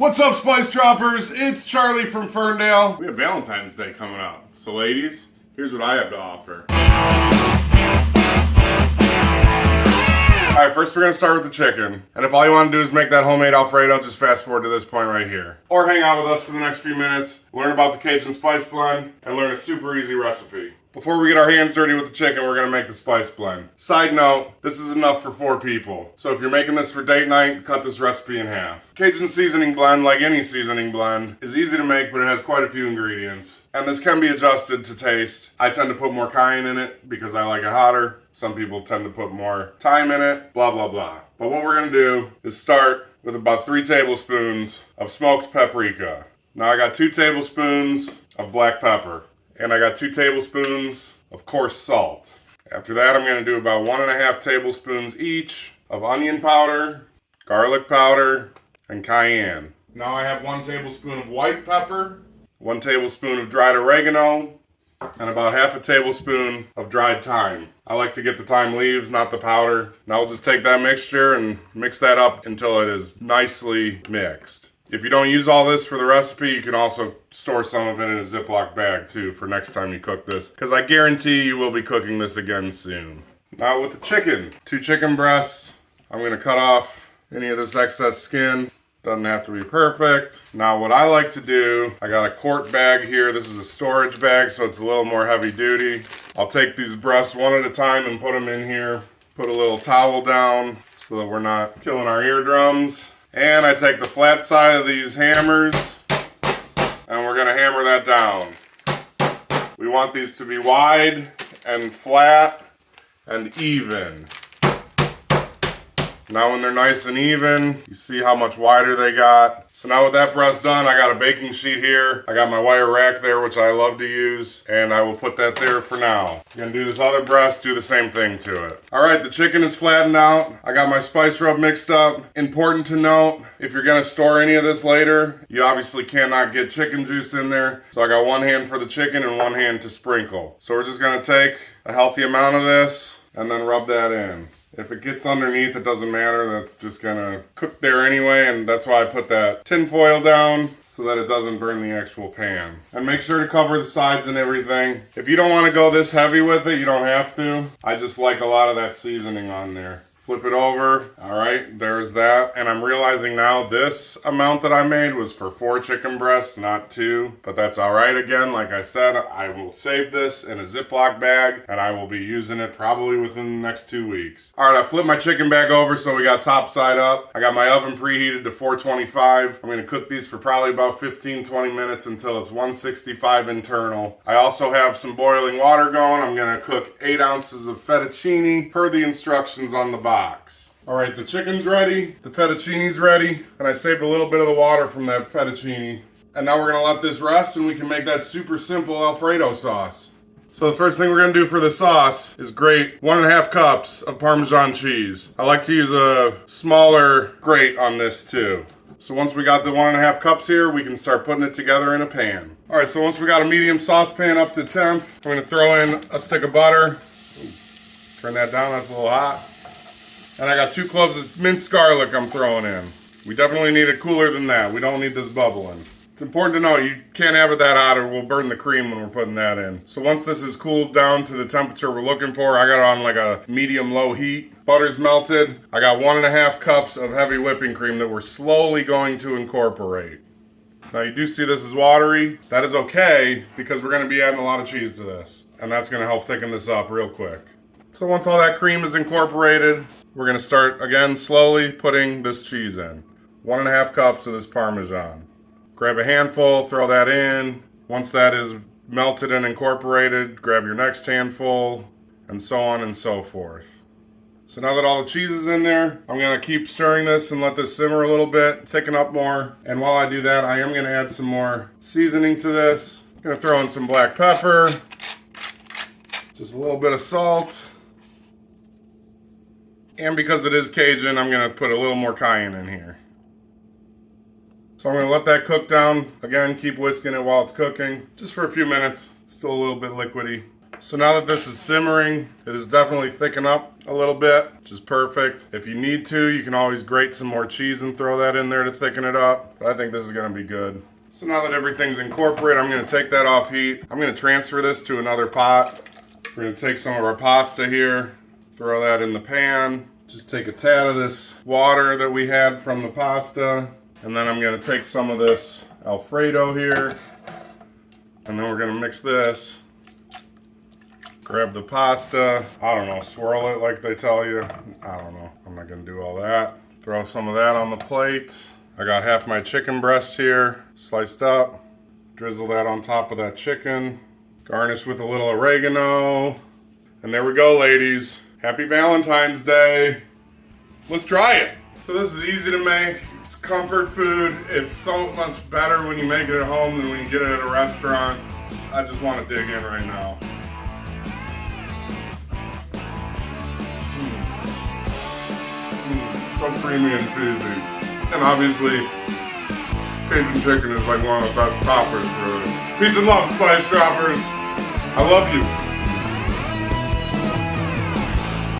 What's up, Spice Droppers? It's Charlie from Ferndale. We have Valentine's Day coming up. So ladies, here's what I have to offer. Alright, first we're going to start with the chicken. And if all you want to do is make that homemade Alfredo, just fast forward to this point right here. Or hang out with us for the next few minutes, learn about the Cajun spice blend, and learn a super easy recipe. Before we get our hands dirty with the chicken, we're going to make the spice blend. Side note, this is enough for 4 people. So if you're making this for date night, cut this recipe in half. Cajun seasoning blend, like any seasoning blend, is easy to make, but it has quite a few ingredients. And this can be adjusted to taste. I tend to put more cayenne in it because I like it hotter. Some people tend to put more thyme in it, blah, blah, blah. But what we're going to do is start with about 3 tablespoons of smoked paprika. Now I got 2 tablespoons of black pepper. And I got 2 tablespoons of coarse salt. After that, I'm going to do about 1.5 tablespoons each of onion powder, garlic powder, and cayenne. Now I have 1 tablespoon of white pepper, 1 tablespoon of dried oregano, and about 1/2 tablespoon of dried thyme. I like to get the thyme leaves, not the powder. Now I'll just take that mixture and mix that up until it is nicely mixed. If you don't use all this for the recipe, you can also store some of it in a Ziploc bag too for next time you cook this, because I guarantee you will be cooking this again soon. Now with the chicken, 2 chicken breasts. I'm going to cut off any of this excess skin. Doesn't have to be perfect. Now what I like to do, I got a quart bag here. This is a storage bag, so it's a little more heavy duty. I'll take these breasts one at a time and put them in here. Put a little towel down so that we're not killing our eardrums. And I take the flat side of these hammers and we're going to hammer that down. We want these to be wide and flat and even. Now when they're nice and even, you see how much wider they got. So now with that breast done, I got a baking sheet here. I got my wire rack there, which I love to use, and I will put that there for now. I'm gonna do this other breast, do the same thing to it. All right, the chicken is flattened out. I got my spice rub mixed up. Important to note, if you're gonna store any of this later, you obviously cannot get chicken juice in there. So I got 1 hand for the chicken and 1 hand to sprinkle. So we're just gonna take a healthy amount of this and then rub that in. If it gets underneath, it doesn't matter. That's just gonna cook there anyway, and that's why I put that tin foil down so that it doesn't burn the actual pan. And make sure to cover the sides and everything. If you don't want to go this heavy with it, you don't have to. I just like a lot of that seasoning on there. Flip it over. All right, there's that. And I'm realizing now this amount that I made was for 4 chicken breasts, not 2. But that's all right. Again, like I said, I will save this in a Ziploc bag and I will be using it probably within the next 2 weeks. All right, I flipped my chicken back over so we got top side up. I got my oven preheated to 425. I'm going to cook these for probably about 15-20 minutes until it's 165 internal. I also have some boiling water going. I'm going to cook 8 ounces of fettuccine per the instructions on the box. All right, the chicken's ready, the fettuccine's ready, and I saved a little bit of the water from that fettuccine. And now we're gonna let this rest and we can make that super simple Alfredo sauce. So the first thing we're gonna do for the sauce is grate 1.5 cups of Parmesan cheese. I like to use a smaller grate on this too. So once we got the 1.5 cups here, we can start putting it together in a pan. All right, so once we got a medium saucepan up to temp, I'm gonna throw in a stick of butter. Turn that down, that's a little hot. And I got 2 cloves of minced garlic I'm throwing in. We definitely need it cooler than that. We don't need this bubbling. It's important to know you can't have it that hot or we'll burn the cream when we're putting that in. So once this is cooled down to the temperature we're looking for, I got it on like a medium-low heat. Butter's melted. I got 1.5 cups of heavy whipping cream that we're slowly going to incorporate. Now you do see this is watery. That is okay because we're going to be adding a lot of cheese to this. And that's going to help thicken this up real quick. So once all that cream is incorporated, we're going to start again slowly putting this cheese in. 1.5 cups of this Parmesan. Grab a handful, throw that in. Once that is melted and incorporated, grab your next handful, and so on and so forth. So now that all the cheese is in there, I'm going to keep stirring this and let this simmer a little bit, thicken up more. And while I do that, I am going to add some more seasoning to this. I'm going to throw in some black pepper, just a little bit of salt. And because it is Cajun, I'm going to put a little more cayenne in here. So I'm going to let that cook down. Again, keep whisking it while it's cooking. Just for a few minutes. It's still a little bit liquidy. So now that this is simmering, it is definitely thickened up a little bit, which is perfect. If you need to, you can always grate some more cheese and throw that in there to thicken it up. But I think this is gonna be good. So now that everything's incorporated, I'm gonna take that off heat. I'm gonna transfer this to another pot. We're gonna take some of our pasta here, throw that in the pan. Just take a tad of this water that we had from the pasta. And then I'm gonna take some of this Alfredo here. And then we're gonna mix this. Grab the pasta, I don't know, swirl it like they tell you. I don't know, I'm not gonna do all that. Throw some of that on the plate. I got half my chicken breast here, sliced up. Drizzle that on top of that chicken. Garnish with a little oregano. And there we go, ladies. Happy Valentine's Day. Let's try it. So this is easy to make. It's comfort food. It's so much better when you make it at home than when you get it at a restaurant. I just want to dig in right now. So creamy and cheesy. And obviously, Cajun chicken is like one of the best toppers for this. Peace and love, Spice Droppers. I love you.